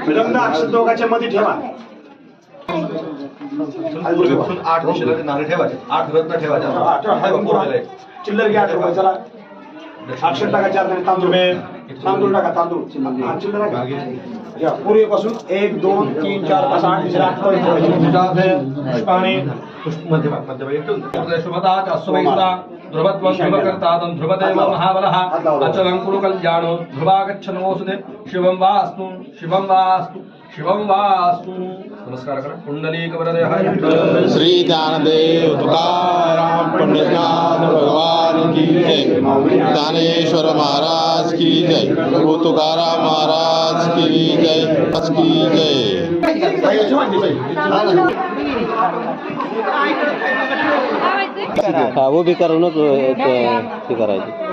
विलंब अक्षर दोघांच्या मध्ये ठेवा. पूर्वीपासून 8 दिशेला ते नाणे ठेवायचे, 8 रत्न ठेवायचे. चिल्लर घ्या ठेवा. चला अक्षर टाकायचे आता. तांदूळ टाका. तांदूळ चिल्लर घ्या. पूर्वीपासून 1 2 3 4 5 8 दिशेला 8 ठेवायचे. पुष्पाने शुभदा अश्वैता ध्रुवत्वं ध्रुवकर्तातं ध्रुवदेव महाबलः अचलं कुरु कल्याणो ध्रुवागच्छनोऽसुदे शिवं वास्तु शिवं वास्तु शिवं वास्तु. नमस्कार करा. कुंडलीक वरदे हरि श्री ज्ञानदेव तुकाराम पंडितनाथ भगवान की जय. ज्ञानेश्वर महाराज की जय. प्रभु तुकाराम महाराज की जय. की जय. हाँ वो भी करो ना तो करायचे.